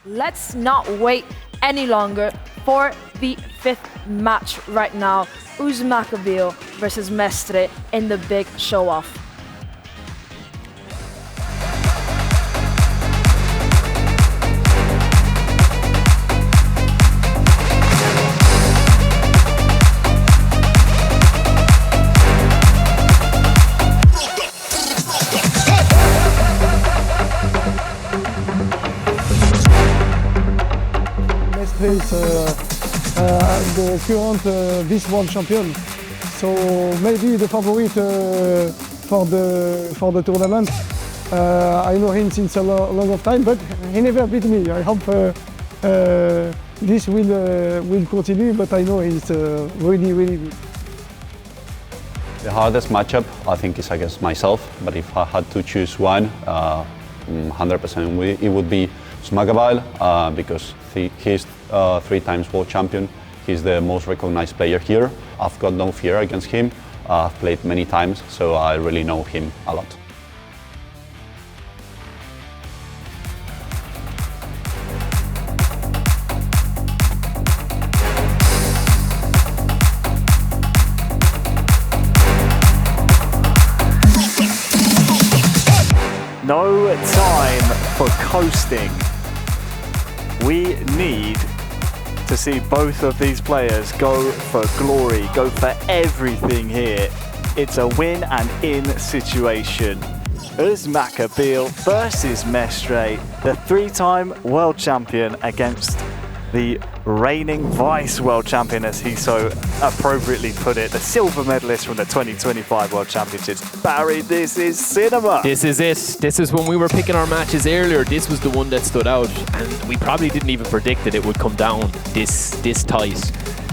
Let's not wait any longer for the fifth match right now. Usmakabyle versus Mestre in the big show-off. Is the current vice world champion, so maybe the favorite for the tournament. I know him since a long of time, but he never beat me. I hope this will continue, but I know he's really good. The hardest matchup I think is against myself, but if I had to choose one, 100% it would be Usmakabyle, because he's 3 times world champion. He's the most recognized player here. I've got no fear against him. I've played many times, so I really know him a lot. No time for coasting. We need to see both of these players go for glory, go for everything here. It's a win and in situation. Usmakabyle versus Mestre, the 3-time world champion against the reigning vice world champion, as he so appropriately put it, the silver medalist from the 2025 World Championships. Barry, this is cinema. This is it. This is when we were picking our matches earlier. This was the one that stood out, and we probably didn't even predict that it would come down this tight.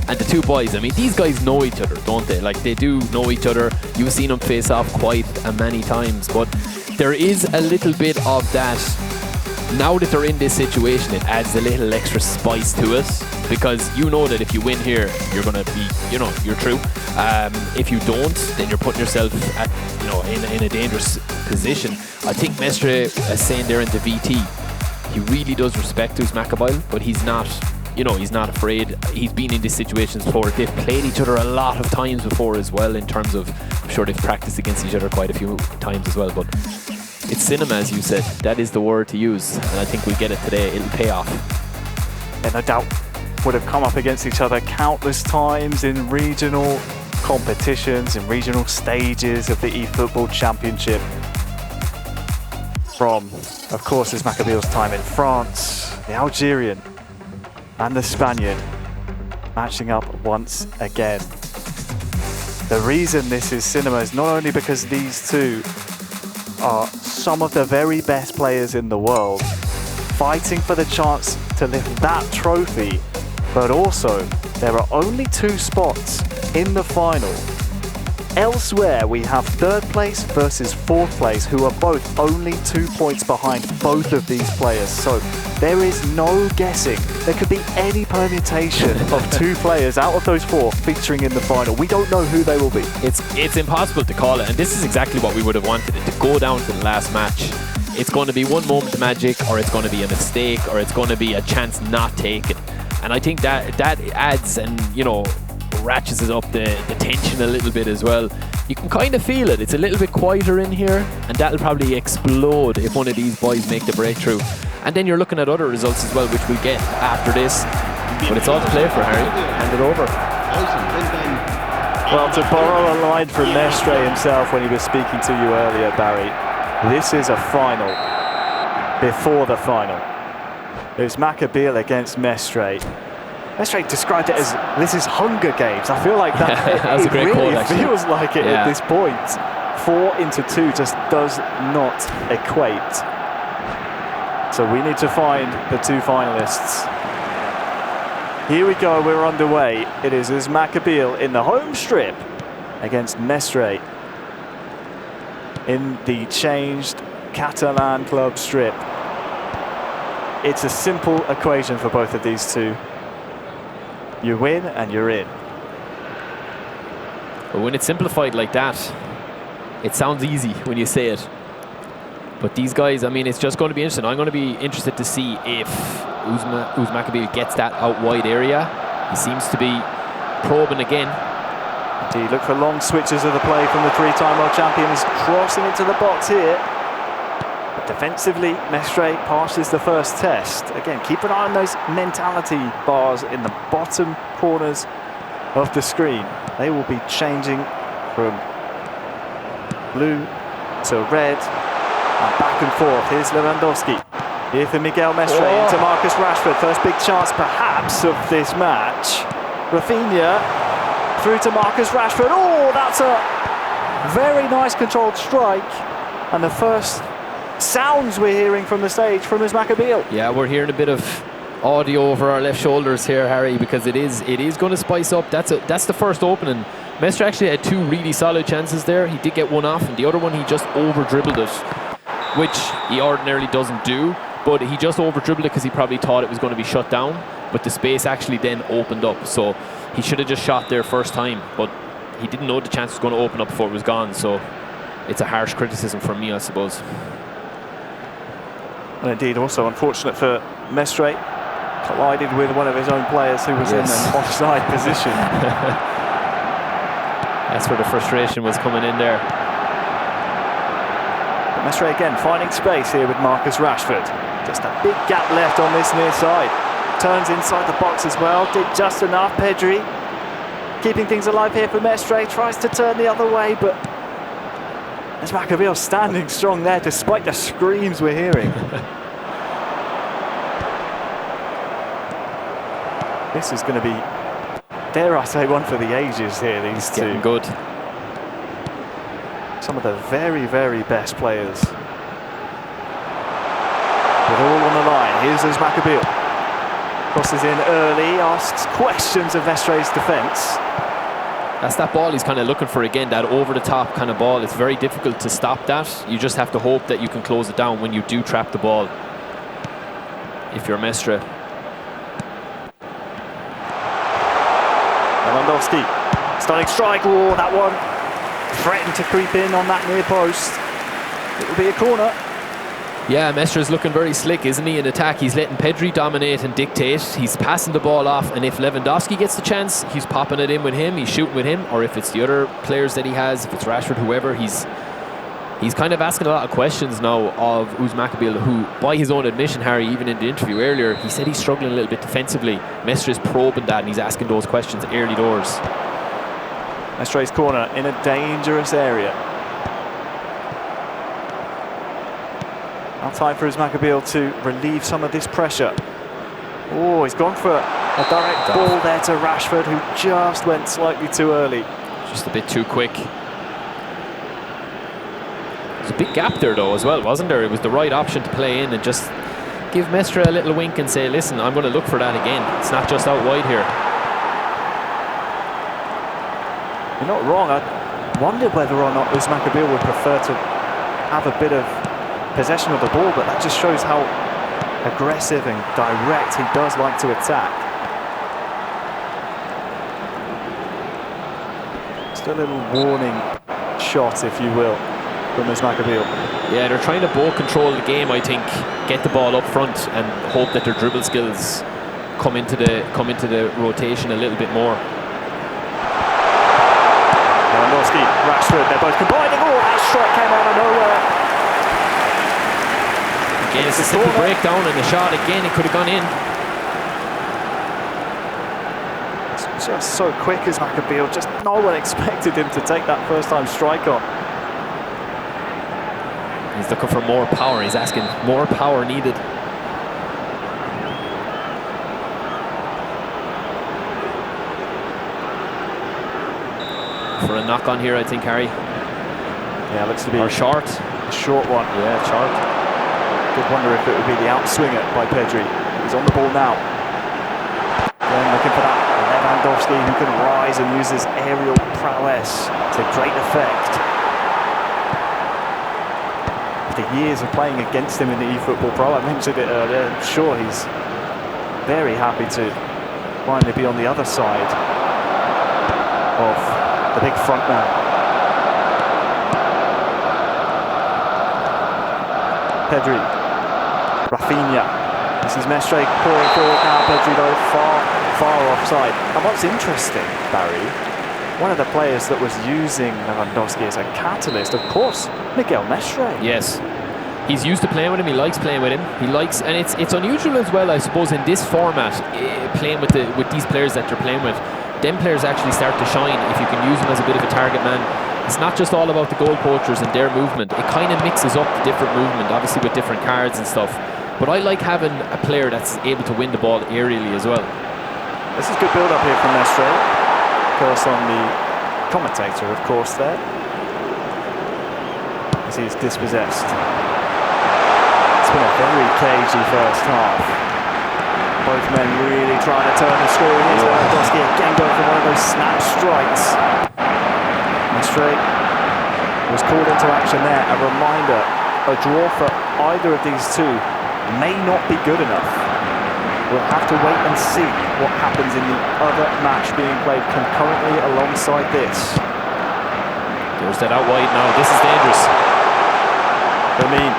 And the two boys, I mean, these guys know each other, don't they? Like, they do know each other. You've seen them face off quite many times, but there is a little bit of that. Now that they're in this situation, it adds a little extra spice to it, because you know that if you win here, you're going to be, you're through. If you don't, then you're putting yourself at, in a dangerous position. I think Mestre is saying there in the VT, he really does respect Usmakabyle, but he's not, he's not afraid. He's been in these situations before. They've played each other a lot of times before as well, in terms of, I'm sure they've practiced against each other quite a few times as well, but it's cinema, as you said. That is the word to use, and I think we'll get it today. It'll pay off. And no doubt would have come up against each other countless times in regional competitions, in regional stages of the eFootball Championship. From, of course, Usmakabyl's time in France, the Algerian and the Spaniard matching up once again. The reason this is cinema is not only because these two are some of the very best players in the world, fighting for the chance to lift that trophy, but also there are only 2 spots in the final. Elsewhere we have 3rd place versus 4th place, who are both only 2 points behind both of these players, so there is no guessing. There could be any permutation of 2 players out of those 4 featuring in the final. We don't know who they will be. It's impossible to call it, and this is exactly what we would have wanted it to go down to the last match. It's going to be one moment of magic, or it's going to be a mistake, or it's going to be a chance not taken. And I think that adds and, ratchets it up the tension a little bit as well. You can kind of feel it. It's a little bit quieter in here, and that'll probably explode if one of these boys make the breakthrough. And then you're looking at other results as well, which we get after this. But it's all to play for, Harry. Hand it over. Well, to borrow a line from Mestre himself when he was speaking to you earlier, Barry, this is a final before the final. Usmakabyle against Mestre. Mestre described it as, this is Hunger Games. I feel like that was a great really call, actually. feels like it at this point. 4 into 2 just does not equate. So we need to find the 2 finalists. Here we go, we're underway. It is Usmakabyle in the home strip against Mestre in the changed Catalan club strip. It's a simple equation for both of these two. You win and you're in. But when it's simplified like that, it sounds easy when you say it. But these guys, I mean, it's just going to be interesting. I'm going to be interested to see if Usmakabyle gets that out wide area. He seems to be probing again. Indeed, look for long switches of the play from the three-time world champion. He's crossing into the box here. But defensively, Mestre passes the first test. Again, keep an eye on those mentality bars in the bottom corners of the screen. They will be changing from blue to red and back and forth. Here's Lewandowski. Here for Miguel Mestre into Marcus Rashford. First big chance perhaps of this match. Rafinha through to Marcus Rashford. Oh, that's a very nice controlled strike. And the first sounds we're hearing from the stage from Usmakabyle. Yeah, we're hearing a bit of audio over our left shoulders here, Harry, because it is going to spice up. That's the first opening. Mestre actually had two really solid chances there. He did get one off, and the other one he just over-dribbled it, which he ordinarily doesn't do, but he just over-dribbled it because he probably thought it was going to be shut down, but the space actually then opened up. So he should have just shot there first time, but he didn't know the chance was going to open up before it was gone. So it's a harsh criticism from me, I suppose. And indeed, also unfortunate for Mestre, collided with one of his own players who was in an offside position. That's where the frustration was coming in there. But Mestre again finding space here with Marcus Rashford. Just a big gap left on this near side. Turns inside the box as well, did just enough. Pedri keeping things alive here for Mestre, tries to turn the other way, but Usmakabyle standing strong there despite the screams we're hearing. This is going to be, dare I say, one for the ages here, these two. Getting good. Some of the very, very best players. With all on the line, here's Usmakabyle. Crosses in early, asks questions of Mestre's defence. That's that ball he's kind of looking for again, that over-the-top kind of ball. It's very difficult to stop that. You just have to hope that you can close it down when you do trap the ball, if you're Mestre. Lewandowski, stunning strike. Oh, that one threatened to creep in on that near post. It will be a corner. Yeah, Mestre's looking very slick, isn't he, in attack? He's letting Pedri dominate and dictate. He's passing the ball off, and if Lewandowski gets the chance, he's popping it in with him, he's shooting with him, or if it's the other players that he has, if it's Rashford, whoever, he's kind of asking a lot of questions now of Usmakabyle, who, by his own admission, Harry, even in the interview earlier, he said he's struggling a little bit defensively. Mestre's probing that, and he's asking those questions early doors. Mestre's corner in a dangerous area. Now time for Usmakabyle to relieve some of this pressure. Oh, he's gone for a direct ball there to Rashford, who just went slightly too early. Just a bit too quick. There's a big gap there though as well, wasn't there? It was the right option to play in and just give Mestre a little wink and say, listen, I'm going to look for that again. It's not just out wide here. You're not wrong. I wonder whether or not Usmakabyle would prefer to have a bit of possession of the ball, but that just shows how aggressive and direct he does like to attack. Just a little warning shot, if you will, from Usmakabyle. Yeah, they're trying to ball control the game, I think. Get the ball up front and hope that their dribble skills come into the rotation a little bit more. Lewandowski, Rashford, they're both combining. Oh, that strike came out of nowhere. Again, it's a simple breakdown and the shot again, it could have gone in. It's just so quick as Usmakabyle, just no one expected him to take that first time strike on. He's looking for more power, he's asking more power needed. For a knock on here, I think, Harry. Yeah, looks to be or short. A short one. Yeah, short. Did wonder if it would be the outswinger by Pedri. He's on the ball now. Then looking for that Lewandowski, who can rise and use his aerial prowess to great effect. After years of playing against him in the eFootball Pro, I mentioned it earlier, I'm sure he's very happy to finally be on the other side of the big front man. Pedri, Rafinha, This is Mestre pouring forward now. Pedri though far offside. And what's interesting, Barry, one of the players that was using Lewandowski as a catalyst, of course, Miguel Mestre. Yes. He's used to playing with him. He likes playing with him. He likes, and it's unusual as well, I suppose, in this format, playing with these players that you're playing with. Them players actually start to shine if you can use them as a bit of a target man. It's not just all about the goal poachers and their movement. It kind of mixes up the different movement, obviously with different cards and stuff. But I like having a player that's able to win the ball aerially as well. This is good build-up here from Mestre. Of course, on the commentator, of course, there. As he's dispossessed. It's been a very cagey first half. Both men really trying to turn the screw. Here's Lewandowski again going for one of those snap strikes. Mestre was called into action there. A reminder, a draw for either of these two may not be good enough. We'll have to wait and see what happens in the other match being played concurrently alongside this. Goes that out wide now. This is dangerous. I mean,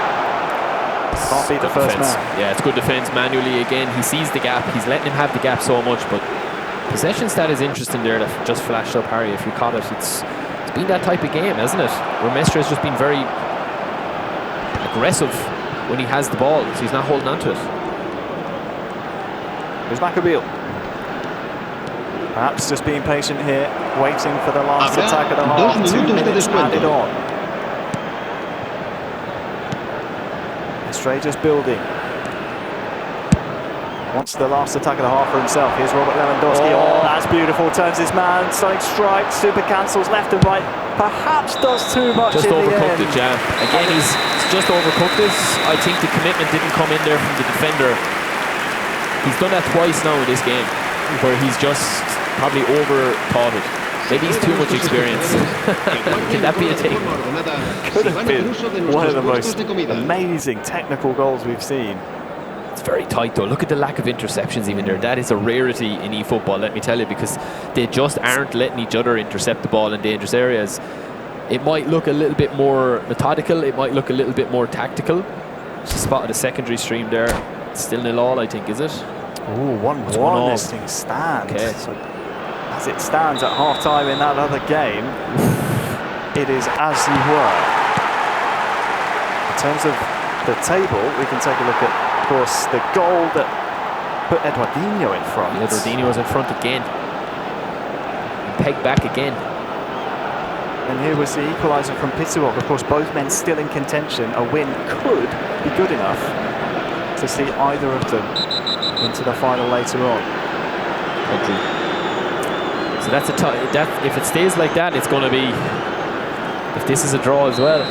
can't beat the first man. Yeah, it's good defence manually again. He sees the gap. He's letting him have the gap so much, but possession stat is interesting there that just flashed up, Harry. If you caught it, it's been that type of game, hasn't it? Where Mestre has just been very aggressive when he has the ball, so he's not holding on to it. Usmakabyle. Perhaps just being patient here, waiting for the last attack of the half. 2 minutes added on. Mestre just building. Wants the last attack of the half for himself. Here's Robert Lewandowski. Oh, that's beautiful. Turns his man. Stunning strike. Super cancels left and right. Perhaps does too much. Just in overcooked the end. it, yeah. Again, he's just overcooked it. I think the commitment didn't come in there from the defender. He's done that twice now in this game, where he's just probably over-thought it. Maybe he's too much experience. Can that be a thing? Could have been one of the most amazing technical goals we've seen. It's very tight though. Look at the lack of interceptions even there. That is a rarity in eFootball, let me tell you, because they just aren't letting each other intercept the ball in dangerous areas. It might look a little bit more methodical. It might look a little bit more tactical. Just spotted a secondary stream there. It's still 0-0, I think, is it? Ooh, 1-1 this thing stands. Okay. So as it stands at half-time in that other game, it is as you were. In terms of the table, we can take a look at, of course, the goal that put Eduardinho in front. Eduardinho was in front again. And pegged back again. And here was the equaliser from Pituok. Of course, both men still in contention. A win could be good enough to see either of them into the final later on. So that's if it stays like that, it's going to be, if this is a draw as well.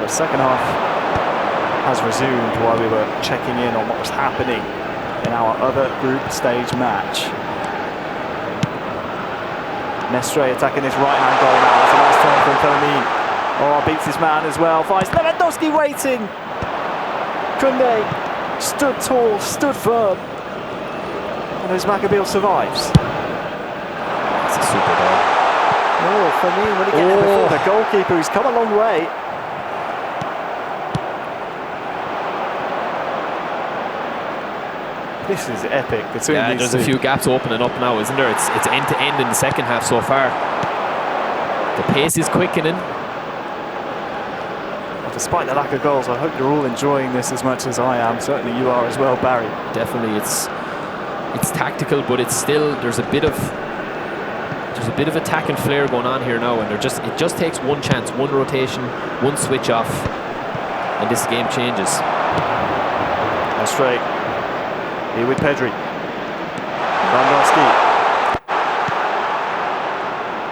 The second half has resumed while we were checking in on what was happening in our other group stage match. Mestre attacking his right-hand goal now. That's a nice turn from Fermin. Oh, beats his man as well. Finds Lewandowski waiting. Koundé stood tall, stood firm. And Usmakabyle survives. That's a super goal. Oh, Fermin, when he gets there before the goalkeeper, who's come a long way. This is epic between these there's two. a few gaps opening up now, isn't there? It's end to end in the second half so far. The pace is quickening. Well, despite the lack of goals, I hope you're all enjoying this as much as I am. Certainly you are as well, Barry. Definitely, it's tactical, but it's still there's a bit of attack and flair going on here now, and it just takes one chance, one rotation, one switch off, and this game changes. That's straight. Here with Pedri. Lewandowski.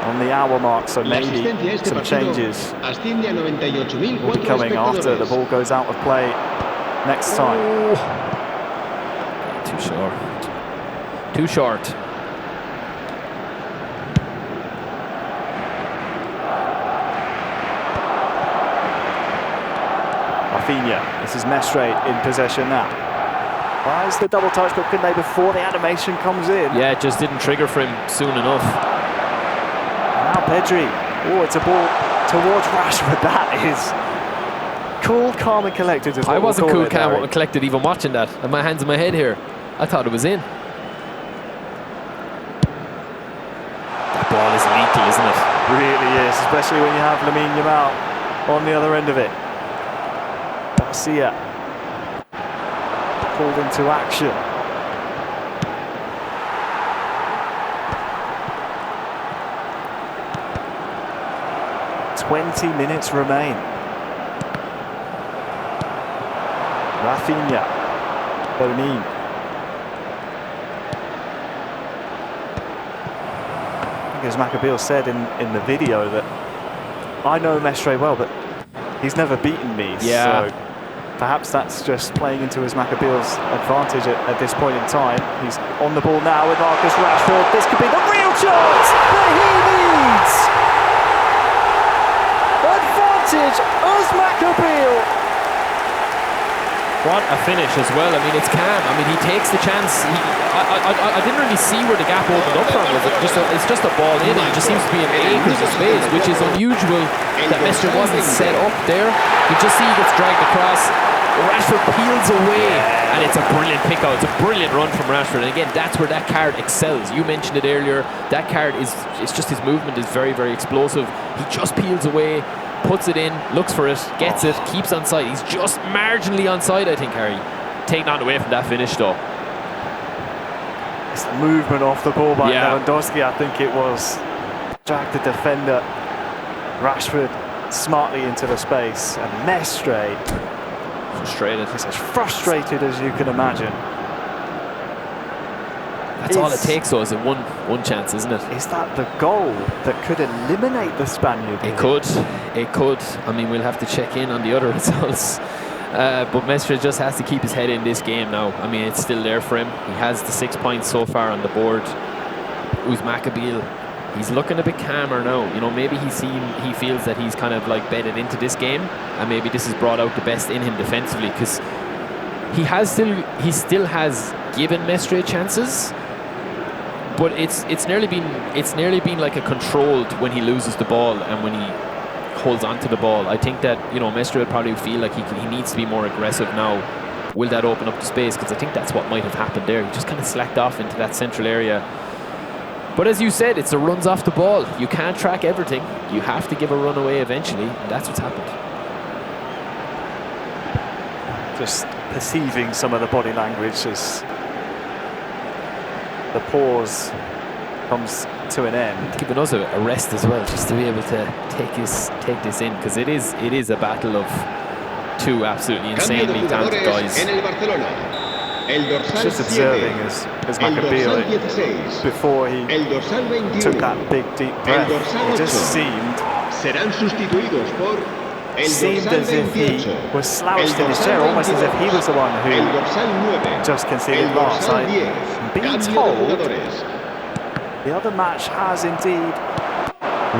On the hour mark, so maybe some changes will be coming after the ball goes out of play next time. Too short. Too short. Rafinha. This is Mestre in possession now. Tries the double touch, but Koundé before the animation comes in. Yeah, it just didn't trigger for him soon enough. Now Pedri. Oh, it's a ball towards Rashford. That is cool, calm and collected. I wasn't cool, calm and collected even watching that. I have my hands in my head here. I thought it was in. That ball is lethal, isn't it? Really is, especially when you have Lamine Yamal on the other end of it. Garcia called into action. "20 minutes remain. Rafinha, Bonin. As Usmakabyle said in the video that I know Mestre well, but he's never beaten me. Yeah. So perhaps that's just playing into Usmakabyle's advantage at this point in time. He's on the ball now with Marcus Rashford. This could be the real chance that he needs. Advantage, Usmakabyle. What a finish as well. I mean, it's calm. I mean, he takes the chance. I didn't really see where the gap opened up from. It's just a ball in, and it just seems to be an acres of space, which is unusual that Mestre wasn't set up there. You just see he gets dragged across. Rashford peels away, and it's a brilliant pick out. It's a brilliant run from Rashford. And again, that's where that card excels. You mentioned it earlier. That card it's just his movement is very, very explosive. He just peels away, puts it in, looks for it, gets it, keeps on side. He's just marginally on side, I think, Harry. Taken on away from that finish, though. It's the movement off the ball by Lewandowski, I think it was. Dragged the defender, Rashford, smartly into the space. And Mestre, frustrated. He's as frustrated as you can imagine. That's all it takes, though, is a one chance, isn't it? Is that the goal that could eliminate the Spaniard? It could. It could. I mean, we'll have to check in on the other results. But Mestre just has to keep his head in this game now. I mean, it's still there for him. He has the 6 points so far on the board. Usmakabyle, he's looking a bit calmer now. You know, maybe he feels that he's kind of like bedded into this game, and maybe this has brought out the best in him defensively, because he still has given Mestre chances. But it's nearly been like a controlled when he loses the ball and when he holds on to the ball. I think that, you know, Mestre would probably feel like he needs to be more aggressive now. Will that open up the space? Because I think that's what might have happened there. He just kind of slacked off into that central area. But as you said, it's the runs off the ball. You can't track everything. You have to give a run away eventually, and that's what's happened. Just perceiving some of the body language as the pause comes to an end. Giving us a rest as well, just to be able to take this in, because it is a battle of two absolutely insanely talented guys. Just observing as Usmakabyle, before he took that big deep breath, it just seemed as if he was slouched in his chair, almost as if he was the one who just conceded last. I'm being told the other match has indeed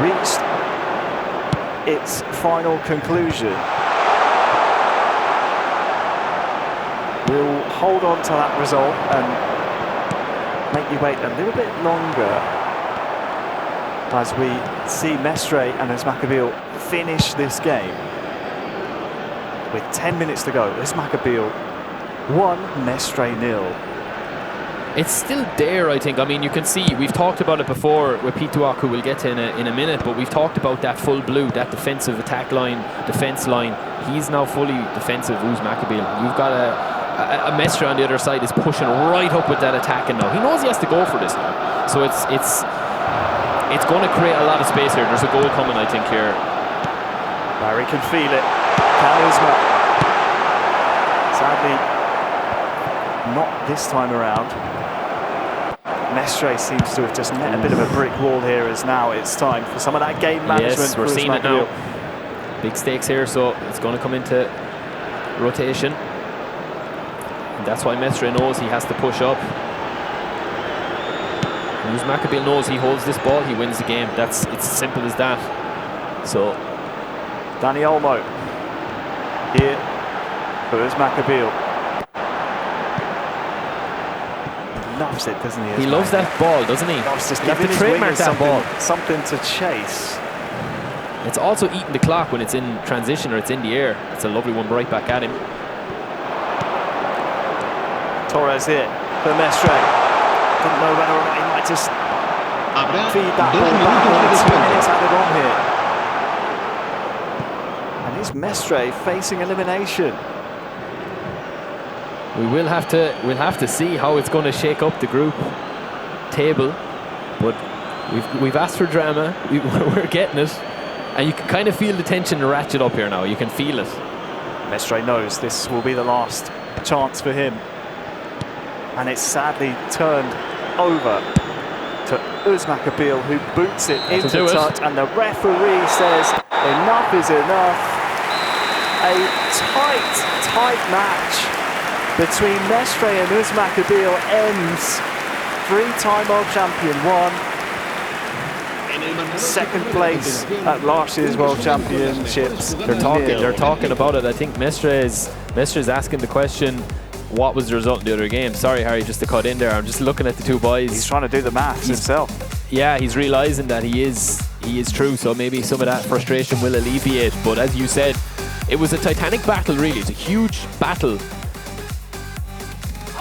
reached its final conclusion. We'll hold on to that result and make you wait a little bit longer as we see Mestre and Usmakabyle finish this game. With 10 minutes to go, Usmakabyle 1, Mestre 0. It's still there, I think. I mean, you can see, we've talked about it before with Pituaku, we'll get to in a minute, but we've talked about that full blue, that defensive attack line, defense line. He's now fully defensive, Usmakabyle. You've got a Mestre on the other side is pushing right up with that attacking now. He knows he has to go for this now. So it's going to create a lot of space here. There's a goal coming, I think, here. Barry can feel it. Can Usma? Sadly, not this time around. Mestre seems to have just met a bit of a brick wall here, as now it's time for some of that game management. Yes, we're seeing it now. Big stakes here, so it's going to come into rotation. And that's why Mestre knows he has to push up. Usmakabyle knows he holds this ball, he wins the game. It's as simple as that. So Dani Olmo here for Usmakabyle. loves it, doesn't he? He loves that ball, doesn't he? Loves just You have giving to his trademark wingers that ball. something to chase. It's also eating the clock when it's in transition or it's in the air. It's a lovely one right back at him. Torres here for Mestre. Didn't know whether or not he might just feed that ball back. Only 2 minutes added on here. And is Mestre facing elimination? We'll have to see how it's going to shake up the group table, but we've asked for drama. We're getting it, and you can kind of feel the tension ratchet up here now. You can feel it. Mestre knows this will be the last chance for him, and it's sadly turned over to Usmakabyle, who boots it into touch, and the referee says enough is enough. A tight match between Mestre and Usmakabyle ends. 3-time world champion won. Second place at last year's World Championships. They're talking about it. I think Mestre is asking the question, what was the result in the other game? Sorry, Harry, just to cut in there. I'm just looking at the two boys. He's trying to do the maths himself. Yeah, he's realising that he is true, so maybe some of that frustration will alleviate. But as you said, it was a titanic battle, really. It's a huge battle.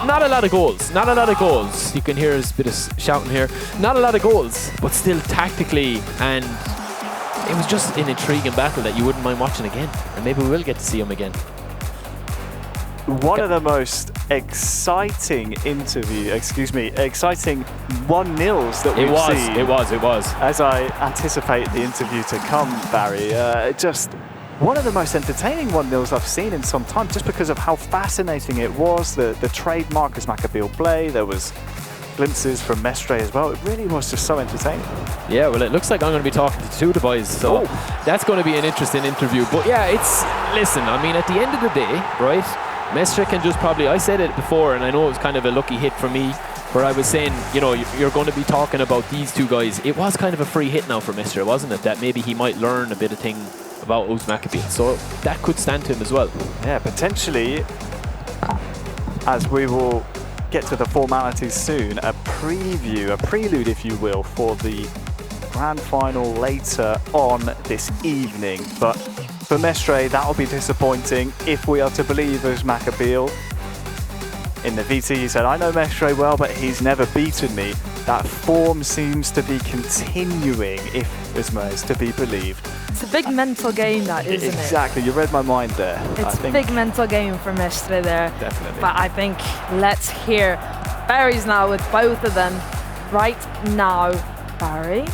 Not a lot of goals. Not a lot of goals. You can hear a bit of shouting here. Not a lot of goals, but still tactically, and it was just an intriguing battle that you wouldn't mind watching again. And maybe we will get to see him again. One of the most exciting exciting 1-0s that we've seen. It was. As I anticipate the interview to come, Barry, just one of the most entertaining 1-0s I've seen in some time, just because of how fascinating it was. The trademark Usmakabyle play. There was glimpses from Mestre as well. It really was just so entertaining. Yeah, well, it looks like I'm going to be talking to two of the boys, so that's going to be an interesting interview. But yeah, listen, I mean, at the end of the day, right, Mestre can just probably, I said it before, and I know it was kind of a lucky hit for me, where I was saying, you know, you're going to be talking about these two guys. It was kind of a free hit now for Mestre, wasn't it? That maybe he might learn a bit of thing about Usmakabyle, so that could stand to him as well. Yeah, potentially, as we will get to the formalities soon, a prelude, if you will, for the grand final later on this evening. But for Mestre, that will be disappointing if we are to believe Usmakabyle. In the VT, he said, I know Mestre well, but he's never beaten me. That form seems to be continuing, if Usma is to be believed. It's a big mental game, that, isn't it? Exactly, you read my mind there. It's a big mental game for Mestre there. Definitely. But I think let's hear Barry's now with both of them right now. Barry,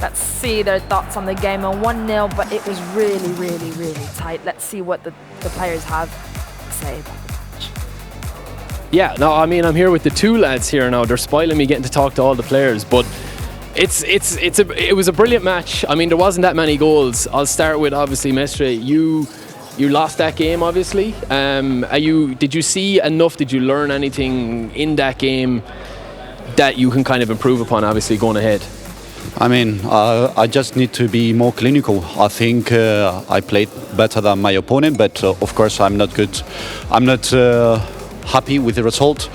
let's see their thoughts on the game. And 1-0, but it was really, really, really tight. Let's see what the players have to say about the match. Yeah, no, I mean, I'm here with the two lads here now. They're spoiling me getting to talk to all the players, but it was a brilliant match. I mean, there wasn't that many goals. I'll start with, obviously, Mestre. You lost that game, obviously. Did you see enough? Did you learn anything in that game that you can kind of improve upon, obviously, going ahead? I mean, I just need to be more clinical. I think I played better than my opponent, but of course I'm not good. I'm not happy with the result.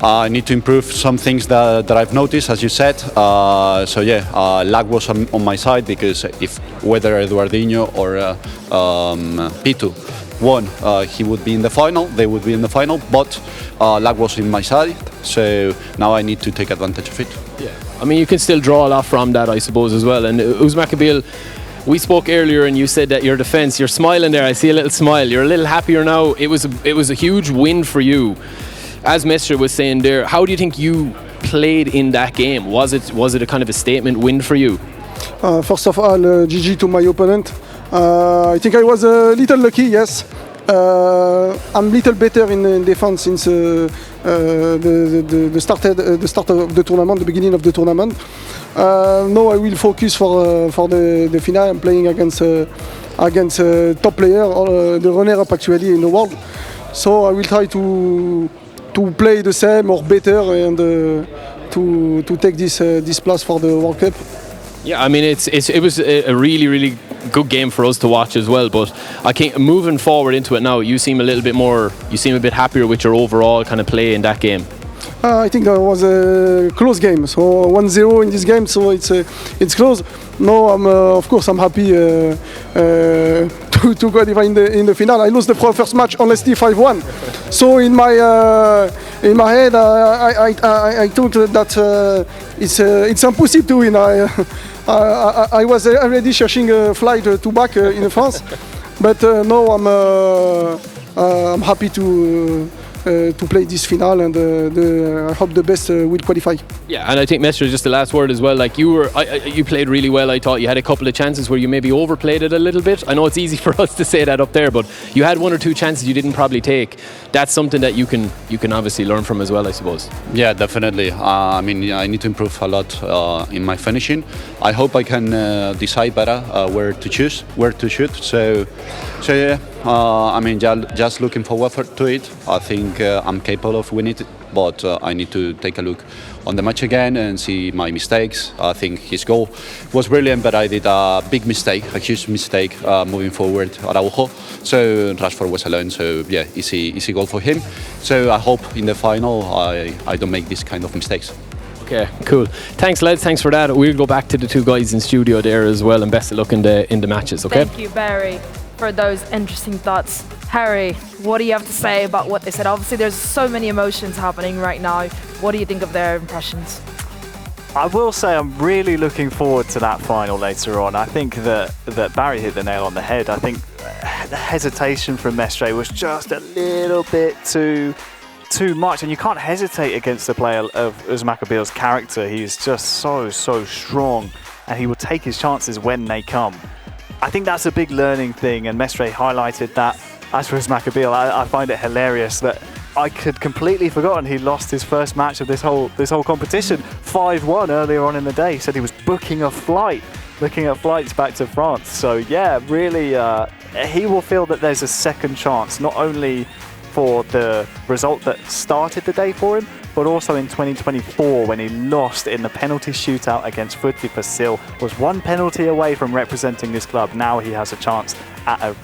I need to improve some things that I've noticed, as you said. So yeah, luck was on my side, because if whether Eduardinho or Pitu won, he would be in the final. They would be in the final, but luck was in my side. So now I need to take advantage of it. Yeah, I mean, you can still draw a lot from that, I suppose, as well. And Usmakabyle, we spoke earlier, and you said that your defence, you're smiling there. I see a little smile. You're a little happier now. It was a huge win for you. As Mestre was saying there, how do you think you played in that game? Was it a kind of a statement win for you? First of all, GG to my opponent. I think I was a little lucky, yes. I'm a little better in defense since the start of the tournament, the beginning of the tournament. Now I will focus for the final. I'm playing against top player, the runner-up actually in the world. So I will try to play the same or better, and to take this place for the World Cup. Yeah, I mean, it was a really, really good game for us to watch as well. But I think moving forward into it now, you seem a bit happier with your overall kind of play in that game. I think that was a close game. So 1-0 in this game, so it's close. No, of course I'm happy to qualify in the final. I lost the first match honestly 5-1. So in my head I thought that it's impossible to win. I was already searching a flight to back in France, but no, I'm happy to play this final, and I hope the best will qualify. Yeah, and I think Mestre, just the last word as well. Like you played really well. I thought you had a couple of chances where you maybe overplayed it a little bit. I know it's easy for us to say that up there, but you had 1 or 2 chances you didn't probably take. That's something that you can obviously learn from as well, I suppose. Yeah, definitely. I mean, I need to improve a lot in my finishing. I hope I can decide better where to shoot. So yeah. I mean, just looking forward to it. I think I'm capable of winning it, but I need to take a look on the match again and see my mistakes. I think his goal was brilliant, but I did a big mistake, a huge mistake moving forward, Araujo. So Rashford was alone, so yeah, easy goal for him. So I hope in the final I don't make this kind of mistakes. Okay, cool. Thanks, lads. Thanks for that. We'll go back to the 2 guys in studio there as well, and best of luck in the matches. Okay. Thank you, Barry, for those interesting thoughts. Harry, what do you have to say about what they said? Obviously, there's so many emotions happening right now. What do you think of their impressions? I will say I'm really looking forward to that final later on. I think that Barry hit the nail on the head. I think the hesitation from Mestre was just a little bit too much, and you can't hesitate against a player of Usmakabyl's character. He's just so strong, and he will take his chances when they come. I think that's a big learning thing, and Mestre highlighted that. As for Usmakabyle, I find it hilarious that I had completely forgotten he lost his first match of this whole competition 5-1 earlier on in the day. He said he was booking a flight, looking at flights back to France. So yeah, really, he will feel that there's a second chance, not only for the result that started the day for him, but also in 2024 when he lost in the penalty shootout against Futsi Pasil, was 1 penalty away from representing this club. Now he has a chance at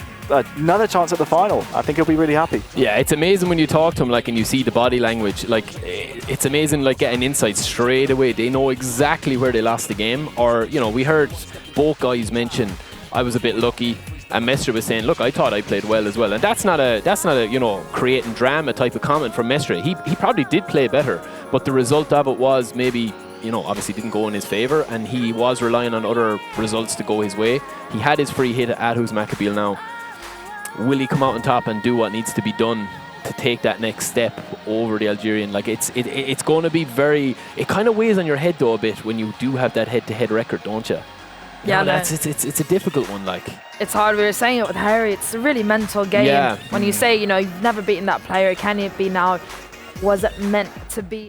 another chance at the final. I think he'll be really happy. Yeah, it's amazing when you talk to him, like, and you see the body language. Like, it's amazing, like, getting insights straight away. They know exactly where they lost the game. Or, you know, we heard both guys mention, I was a bit lucky, and Mestre was saying, look, I thought I played well as well. And that's not a you know, creating drama type of comment from Mestre. He probably did play better, but the result of it was maybe, you know, obviously didn't go in his favour, and he was relying on other results to go his way. He had his free hit at Usmakabyle now. Will he come out on top and do what needs to be done to take that next step over the Algerian? Like, it's going to be very... It kind of weighs on your head, though, a bit when you do have that head-to-head record, don't you? Yeah, no, it's a difficult one, like. It's hard. We were saying it with Harry. It's a really mental game. Yeah. When you say, you know, you've never beaten that player, can it be now? Was it meant to be?